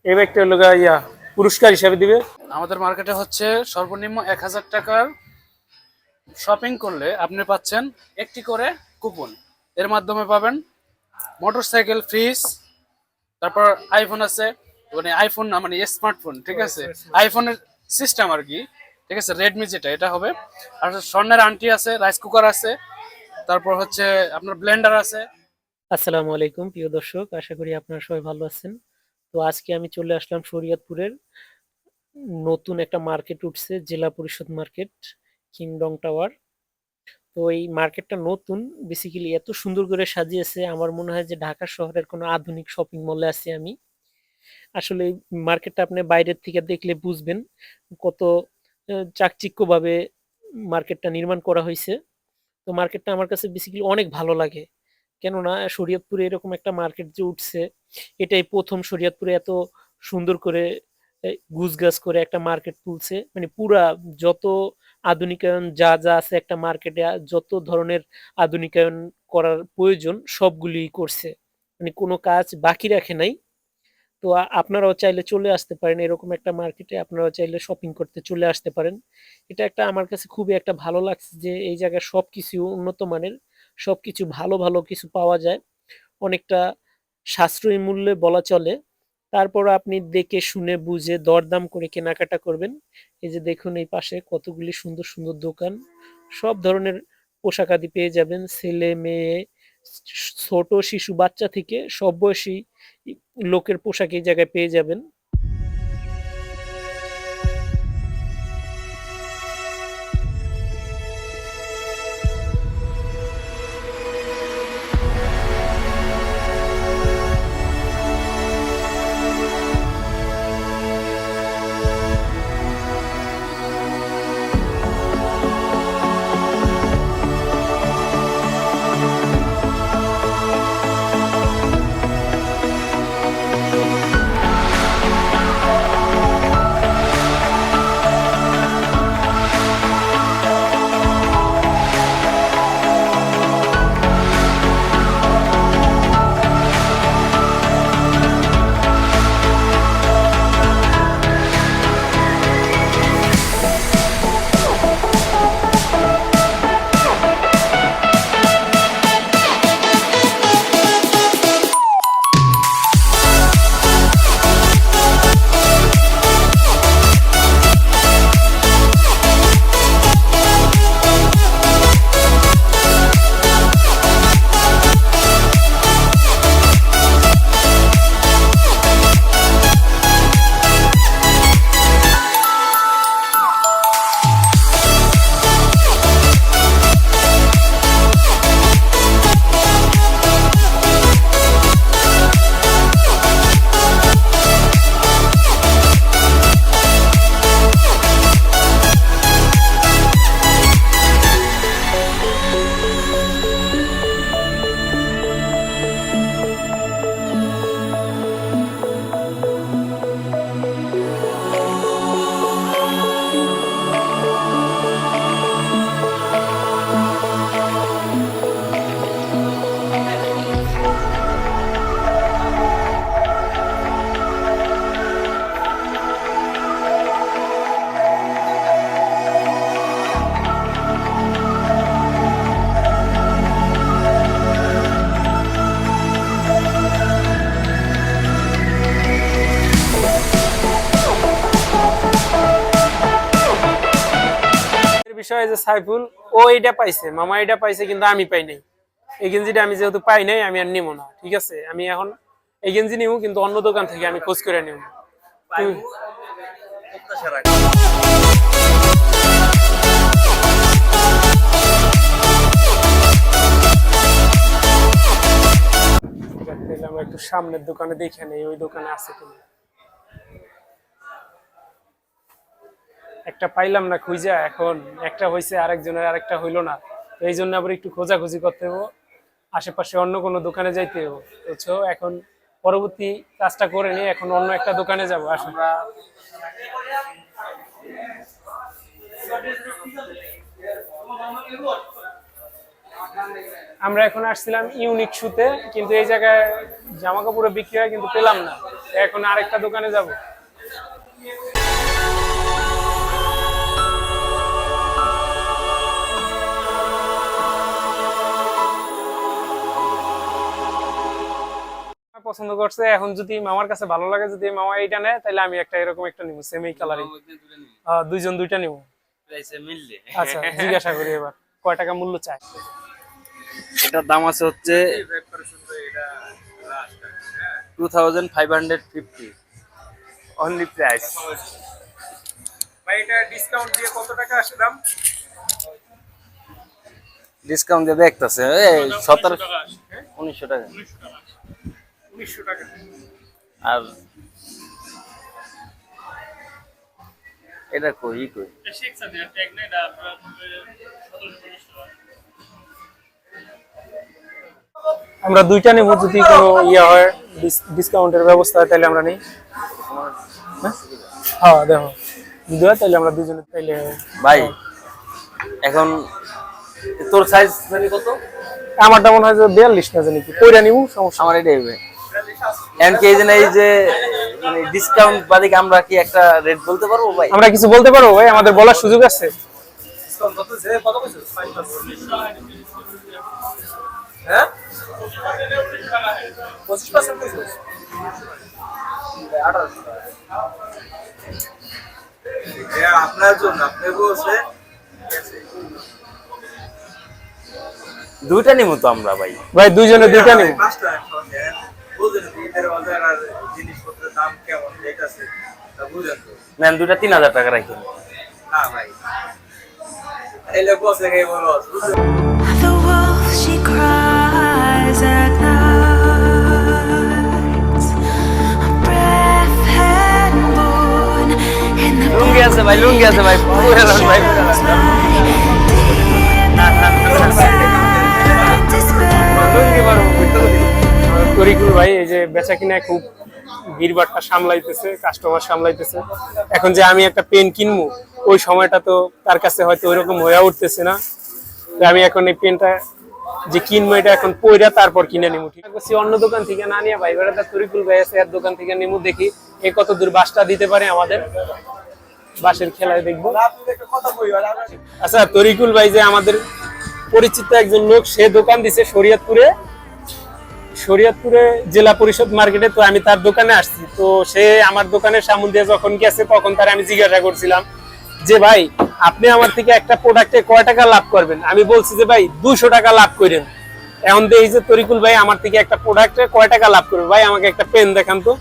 এই ব্যাগটা হলো ইয়া পুরস্কার হিসাবে দিবে। আমাদের মার্কেটে হচ্ছে সর্বনিম্ন 1000 টাকার শপিং করলে আপনি পাচ্ছেন একটি করে কুপন। এর মাধ্যমে পাবেন মোটরসাইকেল, ফ্রিজ, তারপর আইফোন আছে, মানে আইফোন না মানে স্মার্টফোন, ঠিক আছে, আইফোনের সিস্টেম আর কি, ঠিক আছে, রেডমি যেটা এটা হবে। আর স্বর্ণের আংটি আছে, রাইস কুকার আছে, তারপর হচ্ছে আপনার ব্লেন্ডার আছে। আসসালামু আলাইকুম প্রিয় দর্শক, আশা করি আপনারা সবাই ভালো আছেন। তো আজকে আমি চলে আসলাম শরীয়তপুরের নতুন একটা মার্কেট উঠছে, জেলা পরিষদ মার্কেট, কিংডম টাওয়ার। তো এই মার্কেটটা নতুন, বেসিক্যালি এত সুন্দর করে সাজিয়েছে, আমার মনে হয় যে ঢাকা শহরের কোনো আধুনিক শপিং মলে আছি আমি। আসলে এই মার্কেটটা আপনি বাইরের থেকে দেখলে বুঝবেন কত চাকচিক্যভাবে মার্কেটটা নির্মাণ করা হয়েছে। তো মার্কেটটা আমার কাছে বেসিক্যালি অনেক ভালো লাগে, কেননা শরীয়তপুরে এরকম একটা মার্কেট যে উঠছে, এটাই প্রথম শরীয়তপুরে এত সুন্দর করে গুছগাছ করে একটা মার্কেট তুলছে। মানে পুরা যত আধুনিকায়ন যা যা আছে একটা মার্কেটে, যত ধরনের আধুনিকায়ন করার প্রয়োজন সবগুলি করছে, মানে কোনো কাজ বাকি রাখে নাই। তো আপনারাও চাইলে চলে আসতে পারেন এরকম একটা মার্কেটে, আপনারাও চাইলে শপিং করতে চলে আসতে পারেন। এটা একটা আমার কাছে খুবই একটা ভালো লাগছে যে এই জায়গায় সবকিছু উন্নত মানের, সবকিছু ভালো ভালো কিছু পাওয়া যায় অনেকটা সাশ্রয়ী মূল্যে বলা চলে। তারপর আপনি দেখে শুনে বুঝে দরদাম করে কেনাকাটা করবেন। এই যে দেখুন এই পাশে কতগুলি সুন্দর সুন্দর দোকান, সব ধরনের পোশাকাদি পেয়ে যাবেন, ছেলে মেয়ে, ছোট শিশু বাচ্চা থেকে সব বয়সী লোকের পোশাক এই জায়গায় পেয়ে যাবেন। বিষয় যে সাইফুল ও এটা পাইছে, মামা এটা পাইছে, কিন্তু আমি পাই নাই। এই গেঞ্জিটা আমি যেহেতু পাই নাই, আমি আর নিবো না, ঠিক আছে। আমি এখন এই গেঞ্জি নিবো, কিন্তু অন্য দোকান থেকে আমি খোঁজ করে নিব। একটু সামনের দোকানে দেখে নেই, ওই দোকানে আছে কিনা। একটা পাইলাম না খুঁজা, এখন একটা হয়েছে, আরেকজনের আরেকটা হইলো না। তো এই জন্য আবার একটু খোঁজাখুঁজি করতে হবো, আশেপাশে অন্য কোনো দোকানে যাইতে হবো, বুঝছো। এখন পরবর্তী কাজটা করে নিয়ে এখন অন্য একটা দোকানে যাবো। আমরা আমরা এখন আসছিলাম ইউনিক শুতে, কিন্তু এই জায়গায় জামা কাপড় বিক্রি হয় কিন্তু পেলাম না। এখন আরেকটা দোকানে যাব। পছন্দ করছে, এখন যদি মামার কাছে ভালো লাগে, যদি মামা এইটা নেয় তাহলে আমি একটা এরকম একটা নিব, সেম এই কালারিং। দুইজন দুইটা নিব। আচ্ছা জিজ্ঞাসা করি এবার কয় টাকা মূল্য চায়। এটার দাম আছে হচ্ছে 2550 অনলি প্রাইস। ভাই এটা ডিসকাউন্ট দিয়ে কত টাকা আসে দাম? ডিসকাউন্ট দিয়ে দেখতেছে 17 1900 টাকা। 1900 টাকা। আর এটা কই কই আমরা দুইটা নেব, যদি কোনো ইয়ে হয় ডিসকাউন্টের ব্যবস্থা হয় তাহলে আমরা নেই। হ্যাঁ দেখো যদি হয় তাহলে আমরা দুজনে তাইলে। ভাই এখন তোর সাইজ জানি কত? আমারটা মনে হয় যে 42 না জানি কি কইরা নিব, সমস্যা। আমার এটাই হবে। এন্ড কে জানি এই যে মানে ডিসকাউন্ট বাদে আমরা কি একটা রেট বলতে পারবো ভাই? আমরা কিছু বলতে পারবো ভাই? আমাদের বলার সুযোগ আছে? ডিসকাউন্ট কত যে কত কইছো? 5% হ্যাঁ 25% কইছো? 1800 টাকা আপনার জন্য আপনি বলছে দুইটা নিমু তো আমরা ভাই। ভাই দুইজনে দুইটা নিব। পাঁচটা বুঝেন ঈদের বাজার আর জিনিসপত্রের দাম কেমন দেখতেছে তা বুঝেন তো। নেন দুইটা 3000 টাকা রাখেন। না ভাই এলে বসে গিয়ে বলো। The wolf she cries at night. A breath had born in the লুঙ্গি আছে ভাই, লুঙ্গি আছে ভাই, পুরো লাল ভাই, পুরো লাল। লুঙ্গি মারো তরিকুল ভাই এই যে বেচা কিনায় খুব ভিড়ভাড়টা সামলাইতেছে, কাস্টমার সামলাইতেছে। এখন যে আমি একটা পেন কিনবো ওই সময়টা তো তার কাছে হয়তো ওইরকম হয়ে উঠতেছে না। তো আমি এখন এই পেনটা যে কিনবো এটা এখন পইরা তারপর কিনে নিবো। ঠিক আছে, অন্য দোকান থেকে না নিয়ে ভাই বেড়াতে তরিকুল ভাই আছে এর দোকান থেকে নিবো, দেখি এ কত দূর বাসটা দিতে পারে আমাদের। বাসের খেলায় দেখবো। আচ্ছা তরিকুল ভাই যে আমাদের পরিচিত একজন লোক, সে দোকান দিছে শরীয়তপুরে জেলা পরিষদ মার্কেটে। তো আমি তার দোকানে আসছি, তো সে আমার দোকানের সামনে দিয়ে যখন গেছে তখন তার আমি জিজ্ঞাসা করছিলাম যে ভাই আপনি আমার থেকে একটা প্রোডাক্টে কয় টাকা লাভ করবেন? আমি বলছি যে ভাই 200 টাকা লাভ করেন। এখন দেখি যে তরিকুল ভাই আমার থেকে একটা প্রোডাক্টে কয় টাকা লাভ করবে। ভাই আমাকে একটা পেন দেখান তো,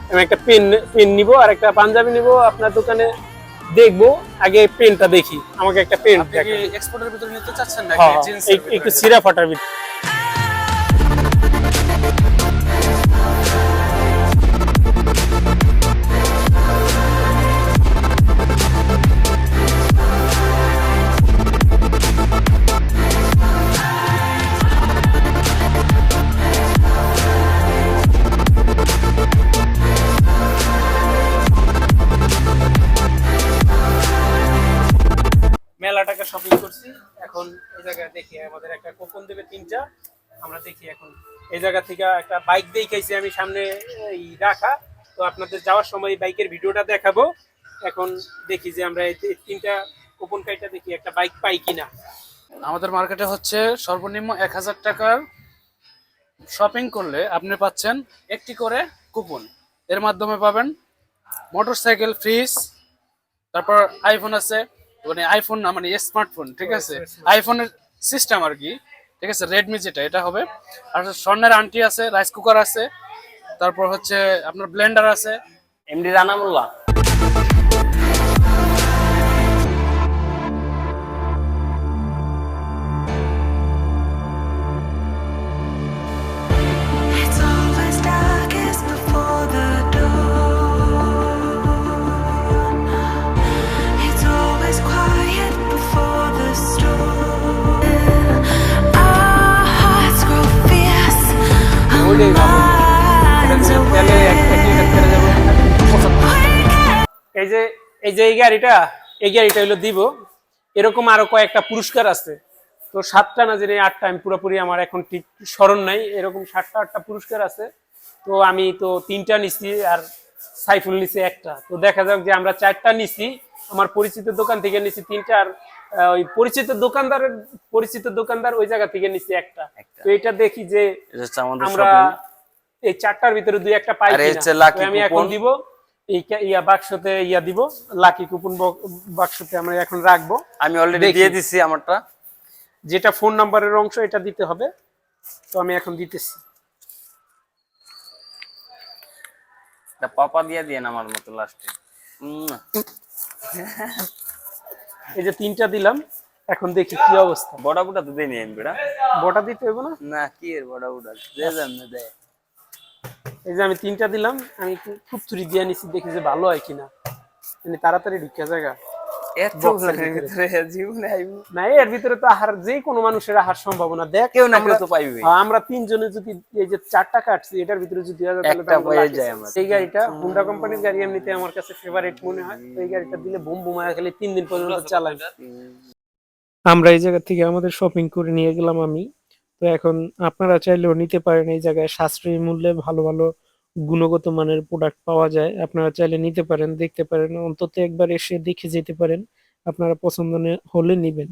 আমি একটা পেন নিব আর একটা পাঞ্জাবি নিব, আপনার দোকানে দেখবো। আগে পেনটা দেখি, আমাকে একটা পেন আপনি কি এক্সপোর্টের ভিতরে নিতে চাচ্ছেন নাকি হ্যাঁ জিন্সের একটু সিরা ফাটার ভিতরে। মেলা টাকা শপিং করছি। এখন এই জায়গায় দেখি আমাদের একটা কুপন দেবে 3টা। আমরা দেখি এখন এই জায়গা থেকে একটা বাইক দেখাইছি আমি সামনে এই রাখা, তো আপনাদের যাওয়ার সময় এই বাইকের ভিডিওটা দেখাবো। এখন দেখি যে আমরা এই 3টা কুপন কাইটা দেখি একটা বাইক পাই কিনা। আমাদের মার্কেটে হচ্ছে সর্বনিম্ন 1000 টাকার শপিং করলে আপনি পাচ্ছেন একটি করে কুপন। এর মাধ্যমে পাবেন মোটরসাইকেল, ফ্রিজ, তারপর আইফোন আছে, মানে আইফোন না মানে স্মার্টফোন, ঠিক আছে, আইফোনের সিস্টেম আর কি, ঠিক আছে, রেডমি যেটা এটা হবে। আর স্বর্ণের আংটি আছে, রাইস কুকার আছে, তারপর হচ্ছে আপনার ব্লেন্ডার আছে। MD Ranamullah It's always darkest before the dawn. It's always quiet before the storm. Our hearts grow fierce. Our minds awake. এই যে এই গাড়িটা হলো দিব। এরকম আরো কয়েকটা পুরস্কার আছে, তো 7টা না জানি 8টা, আমি পুরোপুরি আমার এখন ঠিক স্মরণ নাই, এরকম 7টা 8টা পুরস্কার আছে। তো আমি তো 3টা নিছি আর সাইফুল নিছে একটা। তো দেখা যাক যে আমরা 4টা নিছি, আমার পরিচিত দোকান থেকে নিছি 3টা, আর ওই পরিচিত দোকানদার ওই জায়গা থেকে নিছি একটা। তো এটা দেখি যে এটা হচ্ছে আমাদের আমরা এই 4টার ভিতরে 2-1টা পাই আর এই কিনা। হচ্ছে lucky তো আমি এখন coupon। দিব এই বাক্সতে দিব, লাকি কুপন বাক্সতে আমরা এখন রাখবো। আমি অলরেডি দেখি। দিয়ে দিছি আমারটা। যেটা ফোন নাম্বারের অংশ এটা দিতে হবে, তো আমি এখন দিতেছি। এটা পাপা দিয়ে দিয়ে আমার মতো লাস্টে। এই যে 3টা দিলাম, এখন দেখি কি অবস্থা। বড়া বুটা তো দেই নি আমি বেড়া। বটা দিতে হইব না? না কি এর বড়া বুটা দে দেন না দে। এই যে আমি 3টা দিলাম, আমি খুব ছুরি দিয়ে নিছি, দেখি যে ভালো হয় কিনা, মানে তাড়াতাড়ি ঢুকে জায়গা। এত বক্সের ভিতরে জীবনে আইবো না, এর ভিতরে তো আহার যে কোনো মানুষের আহার সম্ভাবনা। দেখ কেউ না কেউ আমরা- তো পাইবে। আমরা 3 জনে যদি এই যে 4টা কাটছি, এটার ভিতরে যদি 2000 তাহলে তো একটা আমরা পেয়ে lucky যাই ছিলাম। আমরা। এই গাড়িটা হুন্ডা কোম্পানির গাড়ি, এমনিতে আমার কাছে ফেভারিট মনে হয়। তো এই গাড়িটা দিলে বুম বুমায়া খেলে 3 দিন পর্যন্ত চালাই। আমরা এই জায়গা থেকে আমাদের শপিং করে নিয়ে গেলাম আমি। তো এখন আপনারা চাইলেও নিতে পারেন, এই জায়গায় সাশ্রয়ী মূল্যে ভালো ভালো গুণগত মানের প্রোডাক্ট পাওয়া যায়। আপনারা চাইলে নিতে পারেন, দেখতে পারেন, অন্তত একবার এসে দেখে যেতে পারেন, আপনারা পছন্দ হলে নিবেন।